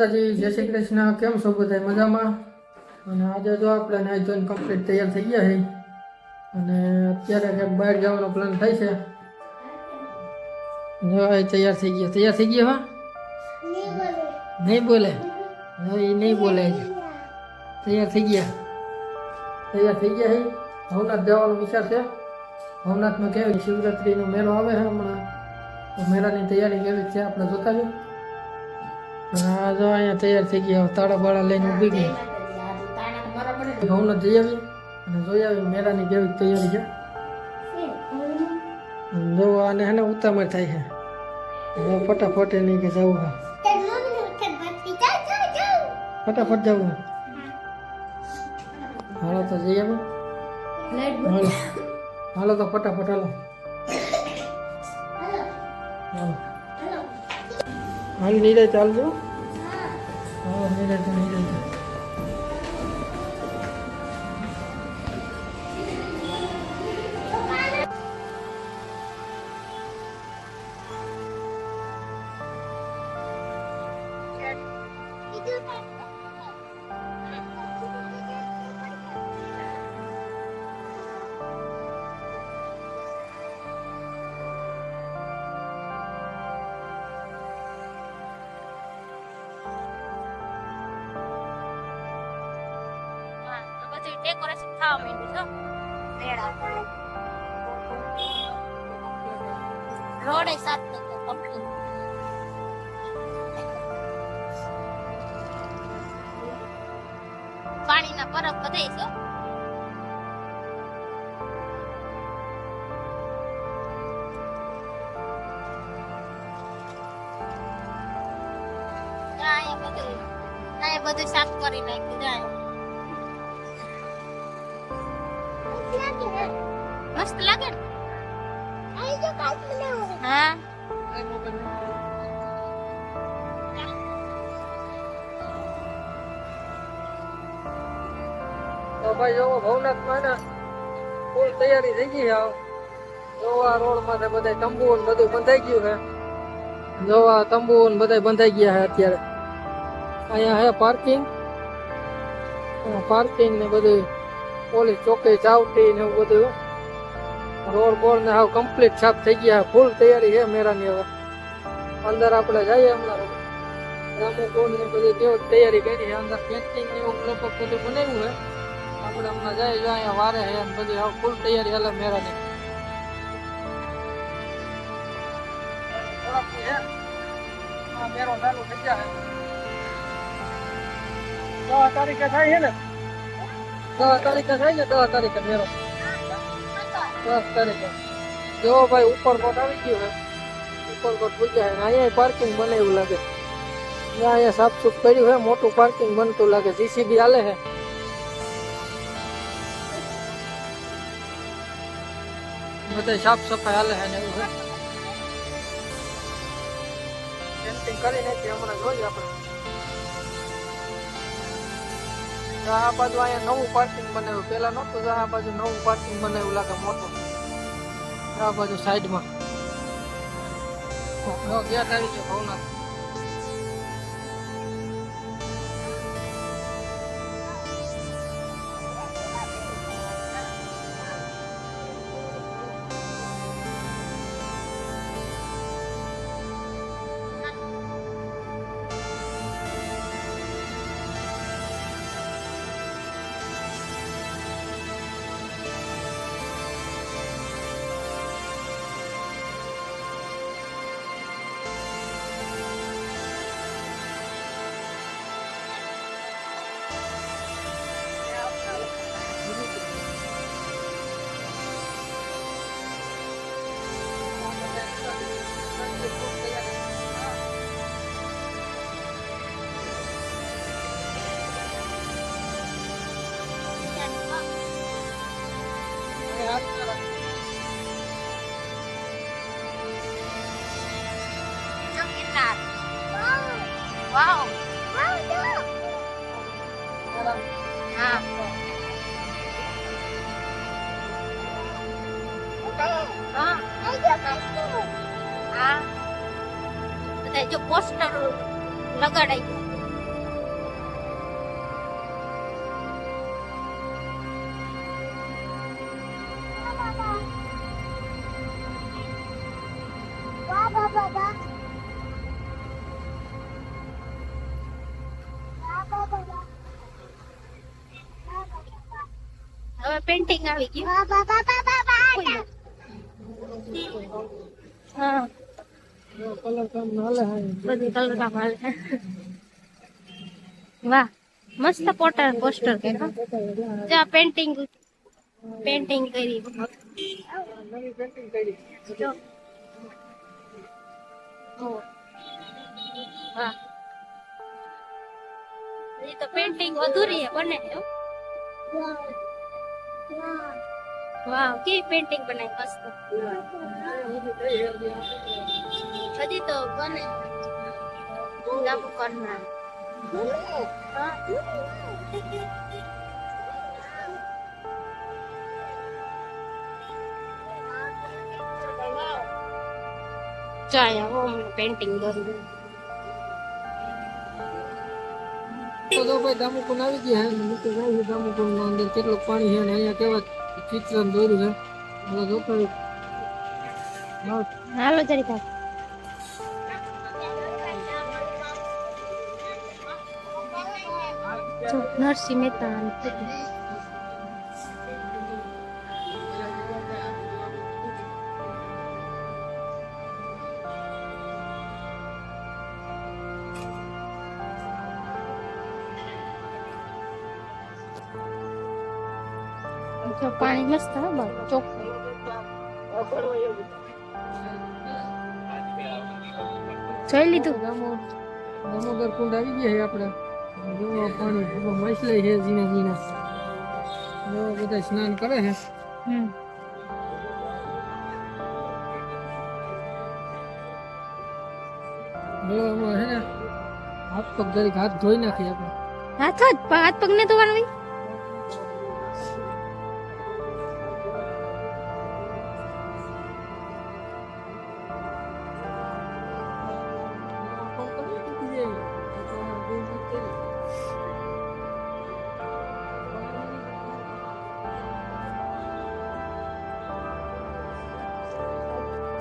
માતાજી, જય શ્રી કૃષ્ણ. કેમ છો બધા? મજામાં? અને આજે જો આપણે નાઈ ધોઈને કમ્પ્લીટ તૈયાર થઈ ગયા છે અને અત્યારે ક્યાંક બહાર જવાનો પ્લાન થાય છે. જો આ તૈયાર થઈ ગયા. તૈયાર થઈ ગયા? હા, નહીં બોલે. એ નહીં બોલે. તૈયાર થઈ ગયા. તૈયાર થઈ ગયા છે. ભવનાથ જવાનો વિચાર છે. ભવનાથમાં કેવી શિવરાત્રીનો મેળો આવે છે હમણાં, તો મેળાની તૈયારી કેવી છે આપણે જોતા જઈએ. હા, જો અહીંયા તૈયાર થઈ ગયા. તાળા બાળા લઈને ઊભી ગઈ. ભવનાથ જઈ આવી અને જોઈ આવી મેળાની કેવી તૈયારી છે. જો આને હે ને ઉતામળ થાય છે. ફટાફટ નહીં કે જવું છે, ફટાફટ જવું. હાલો તો જઈ આવી. હાલો તો ફટાફટ હાલો. હાલ નીરે ચાલજો. હા, નીરે તો નીરે. ડેકોરેશન થવા માંડ્યું છે મેળા રોડે સાત કમ્પ્લીટ. પાણીના પરબ બધે છે. અહીંયા બધું સાફ કરી નાખ્યું જાય. મસ્ત લાગે ને? હા, તો ભાઈ જો ભવનાથમાં ને ફૂલ તૈયારી થઈ ગઈ છે. જો આ રોડ માં બધા તંબુ ને બધું બંધાઈ ગયું છે. જો આ તંબુ ને બધા બંધાઈ ગયા છે અત્યારે. અહીંયા હે પાર્કિંગ ને બધું પોલીસ ચોકી ચાવટી ને એવું બધું. રોડ બોર્ડ ને હાવ કમ્પ્લીટ સાફ થઈ ગયા. ફૂલ તૈયારી છે મેળાની. હવે અંદર આપણે જઈએ હમણાં. રામોકોણ ને બધી કેવી તૈયારી કરી છે. અંદર પેન્ટિંગ ને એવું લગભગ બધું બનાવ્યું છે. આપણે હમણાં જઈએ જો અહીંયા વારે છે અને બધી હાવ ફૂલ તૈયારી હાલે મેળાની. મેળો ચાલુ થઈ જાય. 10 તારીખે થાય છે ને? 10 તારીખે થાય ને? 10 તારીખે મેળો. 10 તારીખે. જો ભાઈ ઉપરકોટ આવી ગયું છે. ઉપરકોટ પૂજ્યા છે. અહીંયા પાર્કિંગ બને એવું લાગે. અહીંયા સાફ સુફ કર્યું છે. મોટું પાર્કિંગ બનતું લાગે. જીસીબી હાલે છે. બધે સાફ સફાઈ હાલે છે ને એવું છે. પેન્ટિંગ કરી નાખી હમણાં જોઈએ આપણે. આ બાજુ અહીંયા નવું પાર્કિંગ બનાવ્યું. પેલા નહોતું. આ બાજુ નવું પાર્કિંગ બનાવ્યું લાગે મોટું. આ બાજુ સાઈડમાં ગેટ આવી છે ભવનાથ. વાવ. હા, હા, બધા જો પોસ્ટર લગાડાઈ. હવે પેન્ટિંગ આવી ગયું. હા કલર કામ હાલે હે. બધી કલર કામ હાલે. વાહ મસ્ત પોસ્ટર કે જા પેન્ટિંગ કરી. નવી પેન્ટિંગ કરી. જો વાહ એ તો પેન્ટિંગ અધૂરી હે બને હે. વાહ કેવી પેન્ટિંગ બનાવી મસ્ત. હજી તો બને જામુ કરના. ચાયા હોમ પેન્ટિંગ દોરી. તો ભાઈ દામુકુંડ આવી ગયા હે. નીચે જાય છે દામુકુંડ ના અંદર કેટલું પાણી છે ને અહીંયા કેવા ચિત્ર દોર્યું છે. હવે જો તો હાલો જરી ભાઈ. નરસિંહ મહેતા પાણી મસ્ત હે બાબા ચોખ્ખું. જોઈ લીધું. દામોદર કુંડ આવી ગયા છે આપણે. જો પાણી મસલે છે ઝીણા ઝીણા. જો બધા સ્નાન કરે છે. જો આમાં છે ને હાથ પગ જરીક હાથ ધોઈ નાખીએ આપણે. હાથ પગ ને ધોવાનું હોય.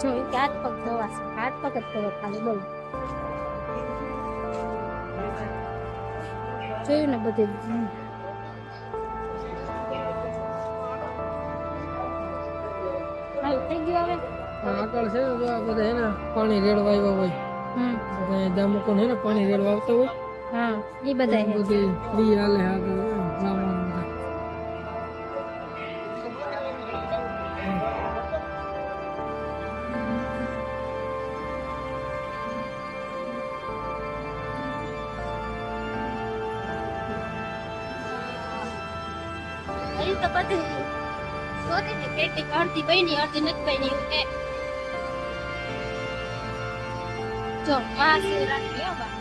જો કે હાથ પગ ધોવાશે. હાથ પગ જ ધોવા ખાલી બોલો. જોયું ને બધું. હાલ થઈ ગયું હવે. આગળ છે ને જો આ બધા હે ને પાણી રેડવા આવ્યા હોય. બધા દામુકુંડ હે ને પાણી રેડવા આવતા હોય. હા એ બધા હે. બધી ફ્રી હાલે આગળ બ્રાહ્મણ બધા. તો બધું સોરી ને પેટી અડધી બની અડધી નથી બની એવું છે. જો મહાશિવરાત્રી હો બા.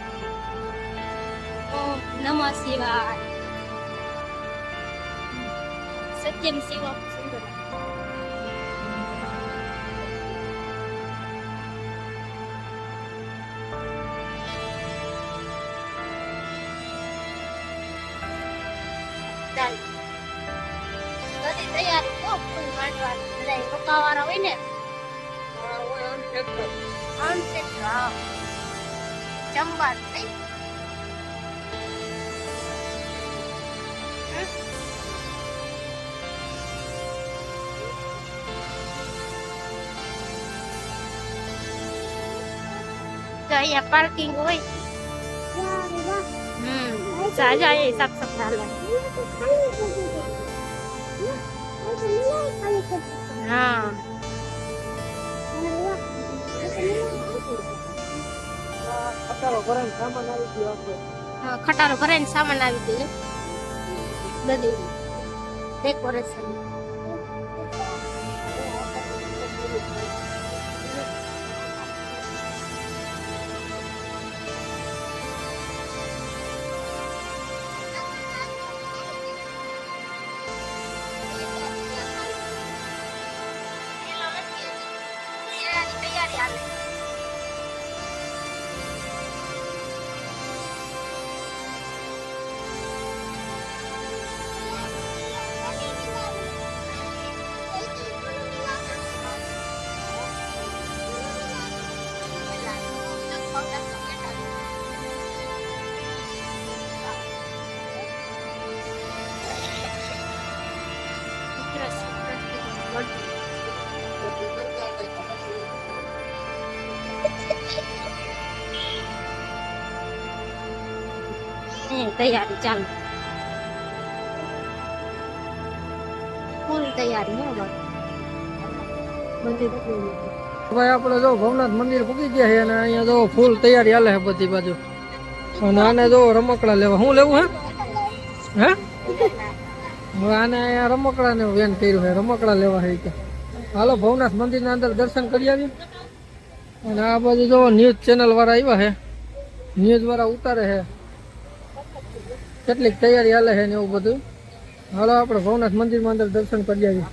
ઓમ નમઃ શિવાય. સત્યમ શિવમ સુંદર. ચાલ બધી તૈયારી તો ફૂલ માંડવાની. બધા રોકાવાળા હોય ને જમવાનું નહીં. તો અહીંયા પાર્કિંગ હોય. સાજા એ સાફ સફાઈ હા ખટારો ભરાઈને સામાન આવી ગયો આપણે. ખટારો ભરાઈને સામાન આવી ગયો. બધી ડેકોરેશન. તૈયારી આવે. તૈયારી ચાલુ ફૂલ તૈયારી હો બધી ભાઈ આપણે જો ભવનાથ મંદિર પૂકી ગયા છે અને અહીંયા જો ફૂલ તૈયારી હાલે છે બધી બાજુ અને આને જો રમકડા લેવા શું લેવું હે હવે આને અહીંયા રમકડા ને વેન કર્યું છે રમકડા લેવા છે કે હાલો ભવનાથ મંદિરના અંદર દર્શન કરી આવીએ અને આ બાજુ જો ન્યૂઝ ચેનલ વાળા આવ્યા છે ન્યૂઝ વાળા ઉતારે છે કેટલીક તૈયારી હાલે છે ને એવું બધું હાલો આપણે ભવનાથ મંદિરમાં અંદર દર્શન કરી આવીએ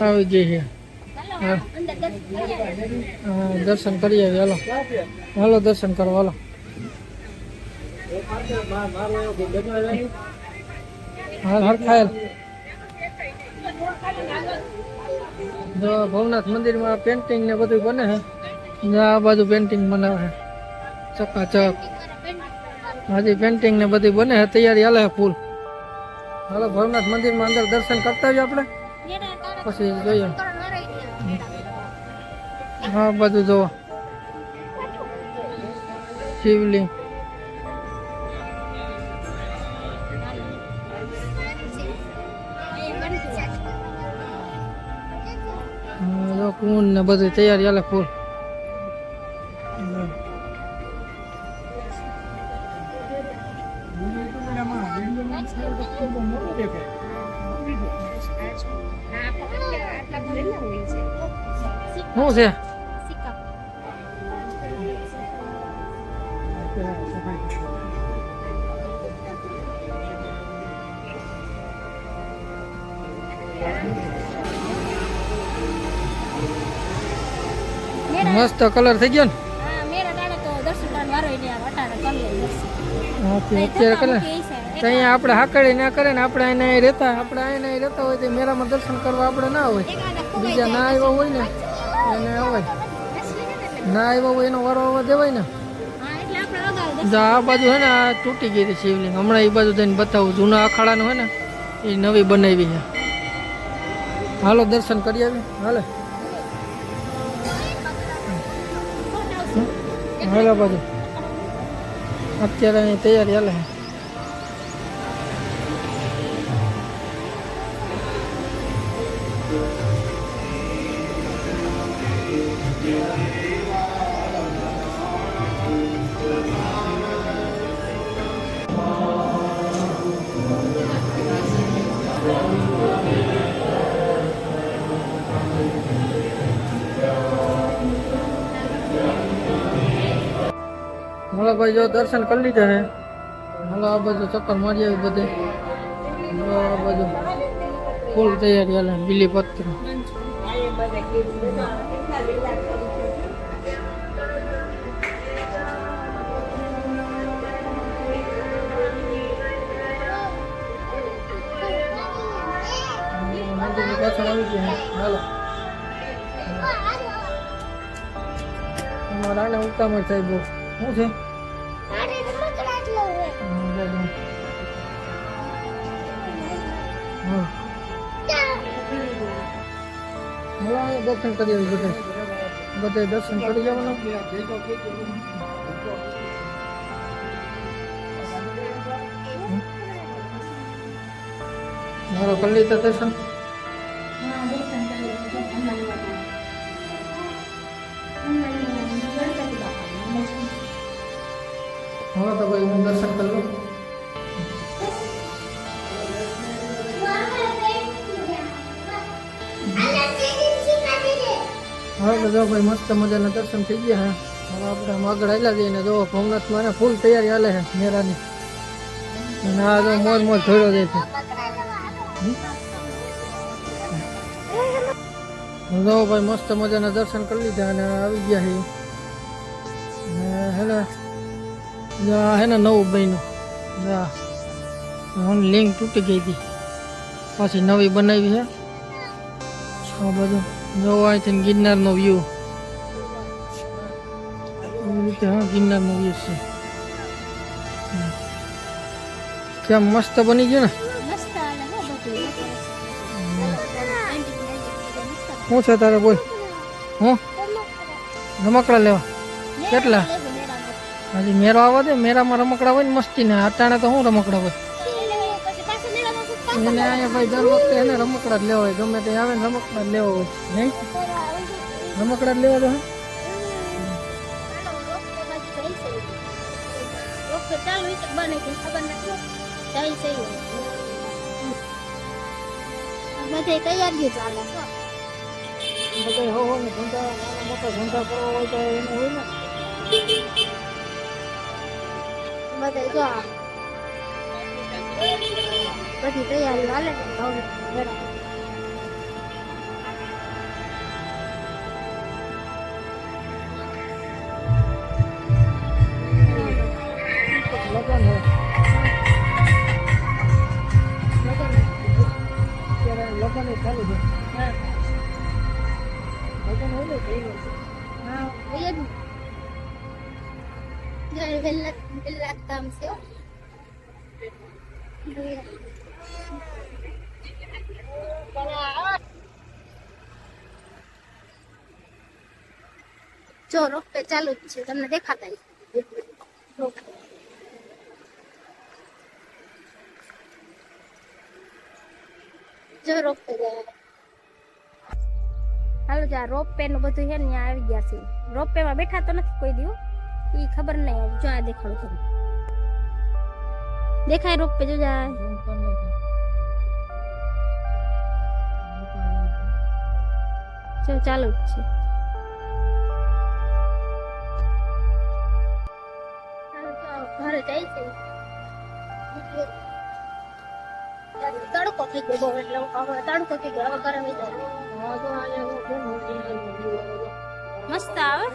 આવી ગઈ છે હા દર્શન કરી આવીએ હાલો હાલો દર્શન કરો હાલો હરખાયેલ જો ભવનાથ મંદિરમાં પેન્ટિંગ ને બધું બને છે આ બાજુ પેન્ટિંગ બનાવે છે ચકાચક હાજી પેન્ટિંગ ને બધી બને છે તૈયારી હાલે ફૂલ હાલો ભવનાથ મંદિરમાં અંદર દર્શન કરતા આવીએ આપણે પછી જોઈએ હા બધું જોવો શિવલિંગ કુંડ ને બધી તૈયારી હાલે ફૂલ શું છે મસ્ત કલર થઈ ગયો ને અત્યારે કલર અહીંયા આપણે હાકડી ના કરે ને આપણે એને રહેતા હોય તો મેળામાં દર્શન કરવા આપણે ના હોય બીજા ના આવ્યા હોય ને એને અવાય ના આવ્યા હોય એનો વારો આવવા દેવાય ને આ બાજુ હે ને આ તૂટી ગઈ હતી શિવલિંગ હમણાં એ બાજુ જઈને બતાવું જૂના અખાડાનું હોય ને એ નવી બનાવી છે હાલો દર્શન કરી આવી હાલે હાલો બાજુ અત્યારે અહીં તૈયારી હાલે હાલો ભાઈ જો દર્શન કરી લીધા હે હાલો આ બાજુ ચક્કર મારી આવી બધે આ બાજુ ફૂલ તૈયારી હાલે બીલી પત્ર મંદિરની પાછળ આવી ગયા હાલો અમારા આને ઉતામળ થાય બહુ શું છે દર્શન કરી બધે દર્શન કરી જવાનું મારો કરી લીધા દર્શન હવે તો ભાઈ હું દર્શન કરી લઉં હવે તો જો ભાઈ મસ્ત મજાના દર્શન થઈ ગયા હે હવે આપણે આમ આગળ આવેલા જઈએ ને જો ભવનાથમાં ફૂલ તૈયારી હાલે છે મેળાની અને આ જો મોજ મોજ ધોળો જાય છે જો ભાઈ મસ્ત મજાના દર્શન કરી લીધા અને આવી ગયા છે હે ને હે ને નવું બન્યું લિંક તૂટી ગઈ હતી પાછી નવી બનાવી છે આ બધું જોવા અહીંથી ગિરનારનો વ્યૂ એવી રીતે હા ગિરનારનો વ્યૂ છે કેમ મસ્ત બની ગયું ને શું છે તારે બોલ? હું રમકડા લેવા કેટલા? હજી મેરો આવવા દે. મેરામાં રમકડા હોય ને મસ્તી ને. અટાણે તો શું રમકડા હોય એને અહીંયા ભાઈ દર વખતે એને રમકડા જ લેવા હોય. ગમે તે આવે ને રમકડા જ લેવા હોય નહીં? રમકડા જ લેવા દો. બધે તૈયારીઓ ચાલે છે બધા હો ને ધંધા નાના મોટા ધંધા કરવા હોય તો એને હોય ને. બધે જો બધી તૈયારી હાલે છે લગન હે અત્યારે લગન એ ચાલુ છે. લગન હોય ને થઈ ગયું. હા એ જ જય વેલ્લા કામ છે જો રોપે ચાલુ જ છે તમને દેખાતા જો રોપે જાય હાલો જા રોપે નું બધું છે ને ત્યાં આવી ગયા છે રોપે માં બેઠા તો નથી કોઈ દિવસ ઈ ખબર નહીં જો આ દેખાડો તમે દેખાય રોપે જો જાય જો ચાલુ જ છે ઘરે જાય છે તડકો થઈ ગયો બહુ એટલે હવે તડકો થઈ ગયો હવે ઘરે વહી જાય મસ્ત આવે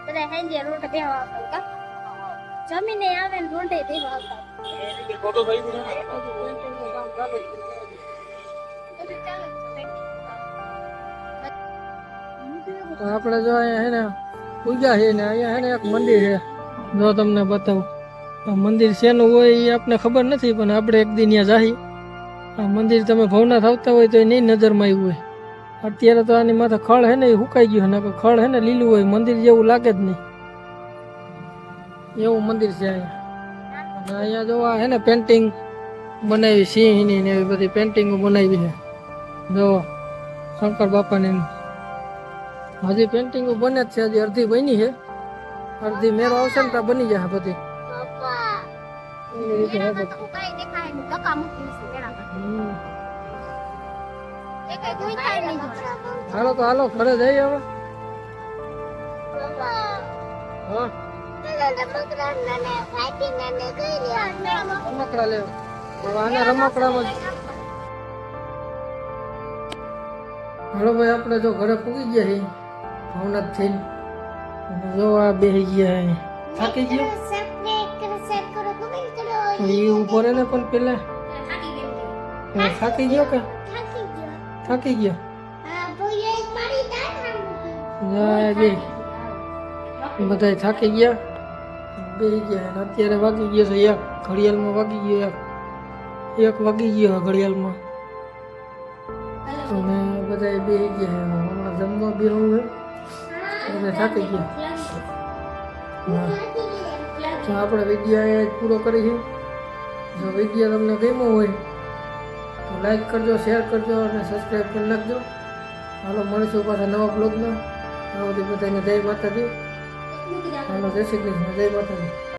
બધા હાંજે રોટ દેવા આવતા જમીને આવે ને રોટે દેવા આવતા તો આપણે જો અહીંયા હે ને પૂજા છે ને અહીંયા હે ને એક મંદિર છે જો તમને બતાવું. આ મંદિર શેનું હોય એ આપણે ખબર નથી પણ આપણે એક દી ત્યાં જાહી. આ મંદિર તમે ભવનાથ આવતા હોય તો એ નહીં નજરમાં આવ્યું હોય. અત્યારે તો આની માથે ખળ હે ને એ સુકાઈ ગયું ને ખળ હે ને લીલું હોય મંદિર જેવું લાગે જ નહીં એવું મંદિર છે અહીંયા. અને અહીંયા જો આ હે ને પેન્ટિંગ બનાવી સિંહની ને એવી બધી પેન્ટિંગો બનાવી છે જો શંકર બાપાની. હજી પેન્ટિંગો બને જ છે હજી અડધી બની છે અડધી મેરો આવશે ને ત્યાં બની જશે બધી એવી રીતે હે બધું. હાલો તો હાલો ઘરે જઈએ હવે. હા રમકડા લેવા આને રમકડામાં હાલો ભાઈ આપણે જો ઘરે પૂગી ગયા છીએ ભવનાથ થઈને. જો આ બેસી ગયા છે થાકી ગયો તો એ ઉભો રહે ને પણ પેલા થાકી ગયો કે થાકી ગયો બધા થાકી ગયા બેસી ગયા અને અત્યારે વાગી ગયો છે એક ઘડિયાળમાં વાગી ગયો એક વાગી ગયો ઘડિયાળમાં અને બધા બેસી ગયા હમણાં જમવા બેહવું હોય બધા થાકી ગયા. તો આપણે વિડીયો અહીંયા પૂરો કરીશું. જો વિડીયો તમને ગમ્યો હોય તો લાઈક કરજો શેર કરજો અને સબસ્ક્રાઈબ કરી નાખજો. હાલો મળીશું પાછા નવા બ્લોગમાં. આ બધી બધાને જય માતાજી. હાલો જય શ્રી કૃષ્ણ જય માતાજી.